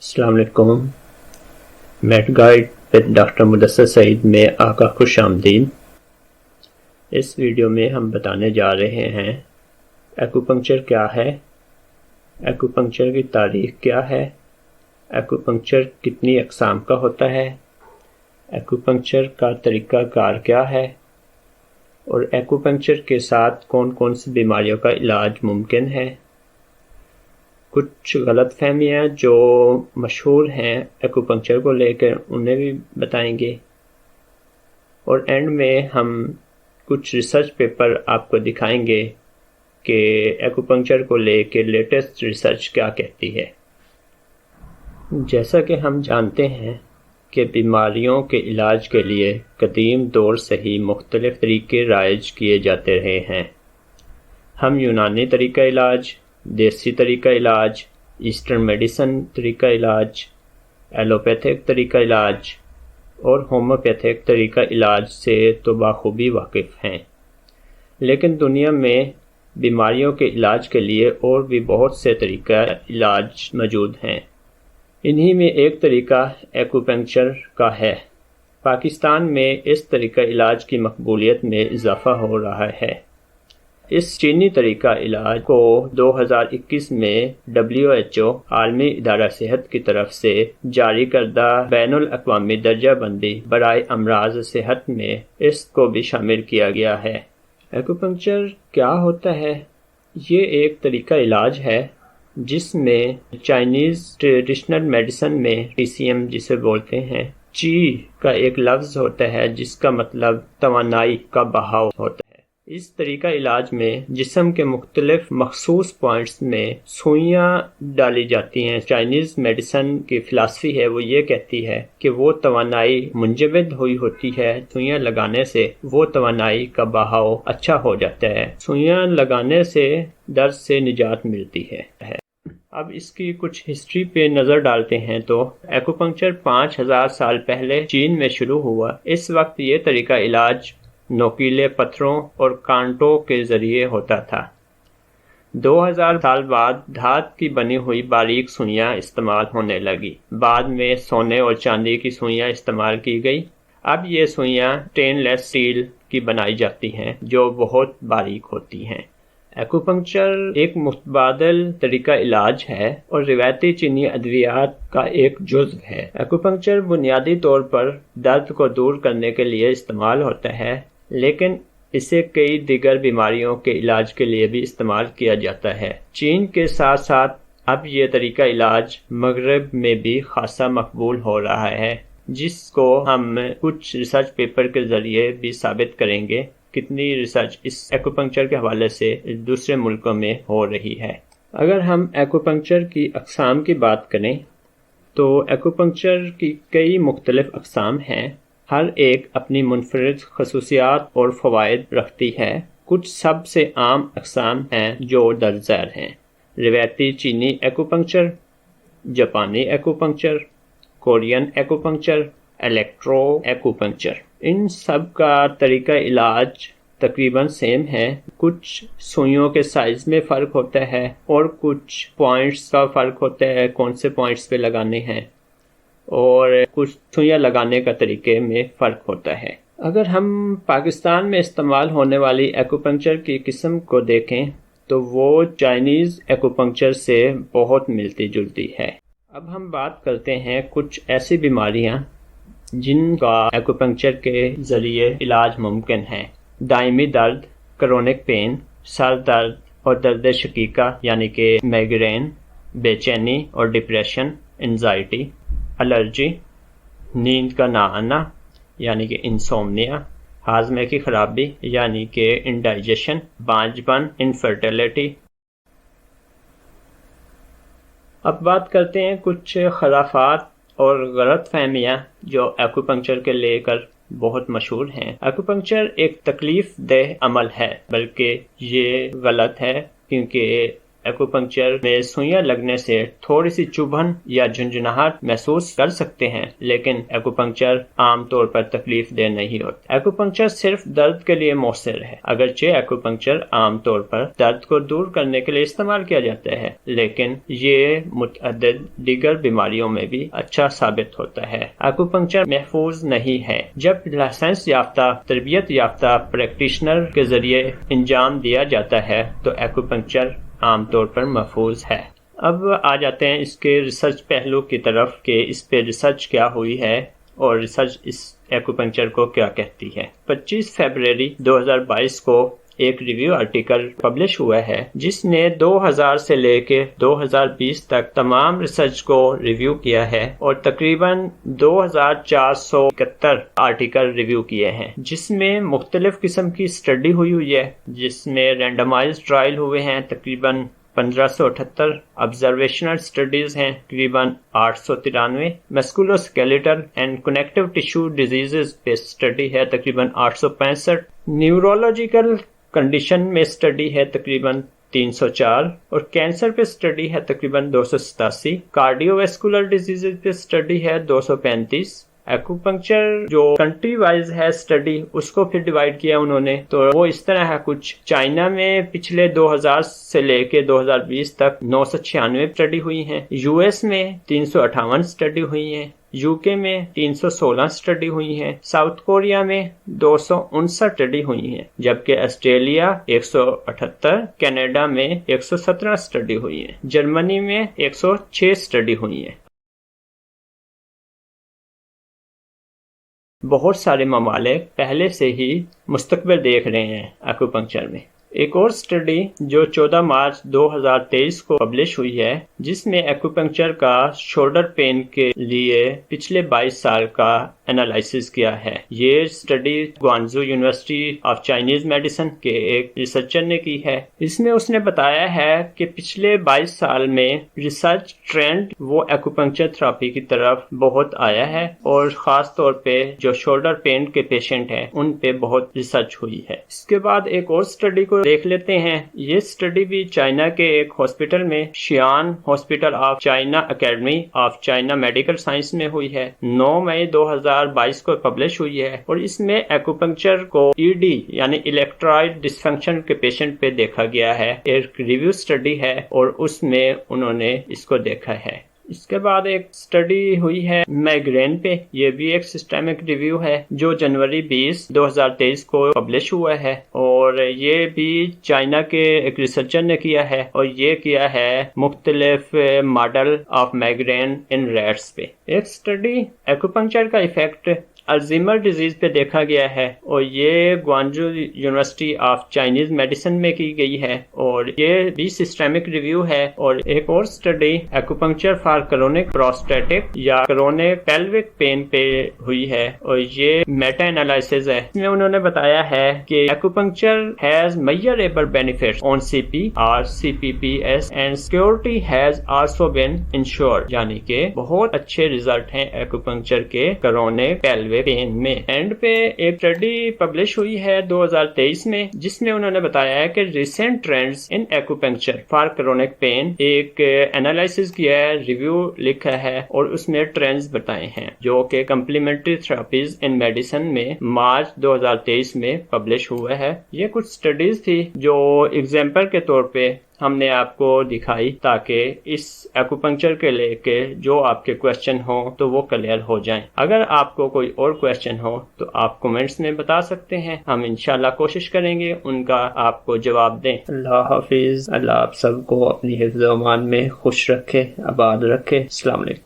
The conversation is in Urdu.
السلام علیکم۔ Med Guide with doctor Mudassar Saeed میں آپ کا خوش آمدید۔ اس ویڈیو میں ہم بتانے جا رہے ہیں ایکوپنکچر کیا ہے، ایکوپنکچر کی تاریخ کیا ہے، ایکوپنکچر کتنی اقسام کا ہوتا ہے، ایکوپنکچر کا طریقہ کار کیا ہے، اور ایکوپنکچر کے ساتھ کون کون سی بیماریوں کا علاج ممکن ہے۔ کچھ غلط فہمیاں جو مشہور ہیں ایکوپنکچر کو لے کر انہیں بھی بتائیں گے، اور اینڈ میں ہم کچھ ریسرچ پیپر آپ کو دکھائیں گے کہ ایکوپنکچر کو لے کے لیٹسٹ ریسرچ کیا کہتی ہے۔ جیسا کہ ہم جانتے ہیں کہ بیماریوں کے علاج کے لیے قدیم دور سے ہی مختلف طریقے رائج کیے جاتے رہے ہیں۔ ہم یونانی طریقہ علاج، دیسی طریقہ علاج، ایسٹرن میڈیسن طریقہ علاج، ایلوپیتھک طریقہ علاج اور ہومیوپیتھک طریقہ علاج سے تو بخوبی واقف ہیں، لیکن دنیا میں بیماریوں کے علاج کے لیے اور بھی بہت سے طریقہ علاج موجود ہیں۔ انہی میں ایک طریقہ ایکوپنکچر کا ہے۔ پاکستان میں اس طریقہ علاج کی مقبولیت میں اضافہ ہو رہا ہے۔ اس چینی طریقہ علاج کو 2021 میں WHO عالمی ادارہ صحت کی طرف سے جاری کردہ بین الاقوامی درجہ بندی برائے امراض صحت میں اس کو بھی شامل کیا گیا ہے۔ ایکوپنکچر کیا ہوتا ہے؟ یہ ایک طریقہ علاج ہے جس میں چائنیز ٹریڈیشنل میڈیسن میں TCM جسے بولتے ہیں، چی کا ایک لفظ ہوتا ہے جس کا مطلب توانائی کا بہاؤ ہوتا ہے۔ اس طریقہ علاج میں جسم کے مختلف مخصوص پوائنٹس میں سوئیاں ڈالی جاتی ہیں۔ چائنیز میڈیسن کی فلسفی ہے، وہ یہ کہتی ہے کہ وہ توانائی منجمد ہوئی ہوتی ہے، سوئیاں لگانے سے وہ توانائی کا بہاؤ اچھا ہو جاتا ہے، سوئیاں لگانے سے درد سے نجات ملتی ہے۔ اب اس کی کچھ ہسٹری پہ نظر ڈالتے ہیں تو ایکوپنکچر 5000 سال پہلے چین میں شروع ہوا۔ اس وقت یہ طریقہ علاج نوکیلے پتھروں اور کانٹوں کے ذریعے ہوتا تھا۔ 2000 سال بعد دھات کی بنی ہوئی باریک سوئیاں استعمال ہونے لگی۔ بعد میں سونے اور چاندی کی سوئیاں استعمال کی گئی۔ اب یہ سوئیاں سٹین لیس اسٹیل کی بنائی جاتی ہیں جو بہت باریک ہوتی ہیں۔ ایکوپنکچر ایک متبادل طریقہ علاج ہے اور روایتی چینی ادویات کا ایک جزو ہے۔ ایکوپنکچر بنیادی طور پر درد کو دور کرنے کے لیے استعمال ہوتا ہے، لیکن اسے کئی دیگر بیماریوں کے علاج کے لیے بھی استعمال کیا جاتا ہے۔ چین کے ساتھ ساتھ اب یہ طریقہ علاج مغرب میں بھی خاصا مقبول ہو رہا ہے، جس کو ہم کچھ ریسرچ پیپر کے ذریعے بھی ثابت کریں گے کتنی ریسرچ اس ایکوپنکچر کے حوالے سے دوسرے ملکوں میں ہو رہی ہے۔ اگر ہم ایکوپنکچر کی اقسام کی بات کریں تو ایکوپنکچر کی کئی مختلف اقسام ہیں، ہر ایک اپنی منفرد خصوصیات اور فوائد رکھتی ہے۔ کچھ سب سے عام اقسام ہیں جو درج ذیل ہیں: روایتی چینی ایکوپنکچر، جاپانی ایکوپنکچر، کورین ایکوپنکچر، الیکٹرو ایکوپنکچر۔ ان سب کا طریقہ علاج تقریباً سیم ہے۔ کچھ سوئیوں کے سائز میں فرق ہوتا ہے اور کچھ پوائنٹس کا فرق ہوتا ہے، کون سے پوائنٹس پہ لگانے ہیں، اور کچھ سوئیاں لگانے کا طریقے میں فرق ہوتا ہے۔ اگر ہم پاکستان میں استعمال ہونے والی ایکوپنکچر کی قسم کو دیکھیں تو وہ چائنیز ایکوپنکچر سے بہت ملتی جلتی ہے۔ اب ہم بات کرتے ہیں کچھ ایسی بیماریاں جن کا ایکوپنکچر کے ذریعے علاج ممکن ہے۔ دائمی درد، کرونک پین، سر درد اور درد شقیقہ یعنی کہ مائگرین، بے چینی اور ڈپریشن، انزائٹی، الرجی، نیند کا نہ آنا یعنی کہ انسومنیا، ہاضمے کی خرابی یعنی کہ انڈائجیشن، بانجھپن، انفرٹیلٹی۔ اب بات کرتے ہیں کچھ خرافات اور غلط فہمیاں جو ایکوپنکچر کے لے کر بہت مشہور ہیں۔ ایکوپنکچر ایک تکلیف دہ عمل ہے، بلکہ یہ غلط ہے کیونکہ ایکوپنکچر میں سوئیاں لگنے سے تھوڑی سی چبھن یا جھنجھناہٹ محسوس کر سکتے ہیں، لیکن ایکوپنکچر عام طور پر تکلیف دہ نہیں ہوتا۔ ایکوپنکچر صرف درد کے لیے مؤثر ہے۔ اگرچہ ایکوپنکچر عام طور پر درد کو دور کرنے کے لیے استعمال کیا جاتا ہے، لیکن یہ متعدد دیگر بیماریوں میں بھی اچھا ثابت ہوتا ہے۔ ایکوپنکچر محفوظ نہیں ہے۔ جب لائسنس یافتہ تربیت یافتہ پریکٹیشنر کے ذریعے انجام دیا جاتا ہے تو ایکوپنکچر عام طور پر محفوظ ہے۔ اب آ جاتے ہیں اس کے ریسرچ پہلو کی طرف کہ اس پہ ریسرچ کیا ہوئی ہے اور ریسرچ اس ایکوپنکچر کو کیا کہتی ہے۔ 25 فروری 2022 کو ایک ریویو آرٹیکل پبلش ہوا ہے جس نے 2000 سے لے کے 2020 تک تمام ریسرچ کو ریویو کیا ہے اور تقریباً 2471 آرٹیکل ریویو کیے ہیں، جس میں مختلف قسم کی اسٹڈی ہوئی ہے، جس میں رینڈمائز ٹرائل ہوئے ہیں تقریباً 1578، آبزرویشنل اسٹڈیز ہیں تقریباً 893، مسکولوسکیلیٹل اینڈ کنیکٹیو ٹیشو ڈیزیزز پہ اسٹڈی ہے تقریباً 865، نیورولوجیکل کنڈیشن میں اسٹڈی ہے تقریباً 304 اور کینسر پہ اسٹڈی ہے تقریباً 287، کارڈیو ویسکولر ڈیزیزز پہ اسٹڈی ہے 235۔ ایکوپنکچر جو کنٹری وائز ہے اسٹڈی، اس کو پھر ڈیوائیڈ کیا انہوں نے، تو وہ اس طرح ہے کچھ۔ چائنا میں پچھلے 2000 سے لے کے 2020 تک 996 اسٹڈی ہوئی ہیں، یو ایس میں 358 اسٹڈی ہوئی ہیں، یو کے میں 316 اسٹڈی ہوئی ہیں، ساؤتھ کوریا میں 259 اسٹڈی ہوئی ہیں، جبکہ آسٹریلیا 178، کینیڈا میں 117 اسٹڈی ہوئی ہیں، جرمنی میں 106 اسٹڈی ہوئی ہیں۔ بہت سارے ممالک پہلے سے ہی مستقبل دیکھ رہے ہیں ایکوپنکچر میں۔ ایک اور اسٹڈی جو 14 مارچ 2023 کو پبلش ہوئی ہے، جس میں ایکوپنکچر کا شولڈر پین کے لیے پچھلے 22 سال کا انالائسس کیا ہے۔ یہ study Guangzhou university of Chinese medicine کے ایک ریسرچر نے کی ہے۔ اس میں اس نے بتایا ہے کہ پچھلے 22 سال میں ریسرچ ٹرینڈ وہ ایکوپنکچر تھراپی کی طرف بہت آیا ہے، اور خاص طور پہ جو شولڈر پین کے پیشنٹ ہیں ان پہ بہت ریسرچ ہوئی ہے۔ اس کے بعد ایک اور اسٹڈی کو دیکھ لیتے ہیں۔ یہ اسٹڈی بھی چائنا کے ایک ہاسپٹل میں، Xi'an hospital of China academy of China medical science میں ہوئی ہے، 9 مئی 2022 کو پبلش ہوئی ہے، اور اس میں ایکوپنکچر کو ای ڈی یعنی الیکٹرائڈ ڈسفنکشن کے پیشنٹ پہ دیکھا گیا ہے۔ ایک ریویو اسٹڈی ہے اور اس میں انہوں نے اس کو دیکھا ہے۔ اس کے بعد ایک اسٹڈی ہوئی ہے مائگرین پہ، یہ بھی ایک سسٹمک ریویو ہے جو جنوری 20، 2023 کو پبلش ہوا ہے، اور یہ بھی چائنا کے ایک ریسرچر نے کیا ہے، اور یہ کیا ہے مختلف model of migraine in rats پہ۔ ایک اسٹڈی ایکوپنکچر کا ایفیکٹ الزیمر ڈیزیز پہ دیکھا گیا ہے، اور یہ گوانزو یونیورسٹی آف چائنیز میڈیسن میں کی گئی ہے، اور یہ بھی سسٹمک ریویو ہے۔ اور ایک اور اسٹڈی ایکوپنکچر فار کرونک پروسٹیٹک یا کرونک پیلوک پین پہ ہوئی ہے، اور یہ میٹا انالائسس ہے۔ اس میں انہوں نے بتایا ہے کہ acupuncture has measurable benefits on C P اور C P P S and security has also been ensured, یعنی کہ بہت اچھے ریزلٹ ہیں ایکوپنکچر کے کرونک پیلوک پین میں۔ اینڈ پہ ایک اسٹڈی پبلش ہوئی ہے 2023 میں، جس میں انہوں نے بتایا ہے کہ recent trends in acupuncture for chronic pain, ایک انالائسس کیا ہے، ریویو لکھا ہے، اور اس میں ٹرینڈز بتائے ہیں جو کہ کمپلیمنٹری تھراپیز ان میڈیسن میں مارچ 2023 میں پبلش ہوا ہے۔ یہ کچھ اسٹڈیز تھی جو ایگزامپل کے طور پہ ہم نے آپ کو دکھائی تاکہ اس ایکوپنکچر کے لے کے جو آپ کے کوشچن ہوں تو وہ کلیئر ہو جائیں۔ اگر آپ کو کوئی اور کوشچن ہو تو آپ کومنٹس میں بتا سکتے ہیں، ہم انشاءاللہ کوشش کریں گے ان کا آپ کو جواب دیں۔ اللہ حافظ۔ اللہ آپ سب کو اپنی حفظ و امان میں خوش رکھے، آباد رکھے۔ السلام علیکم۔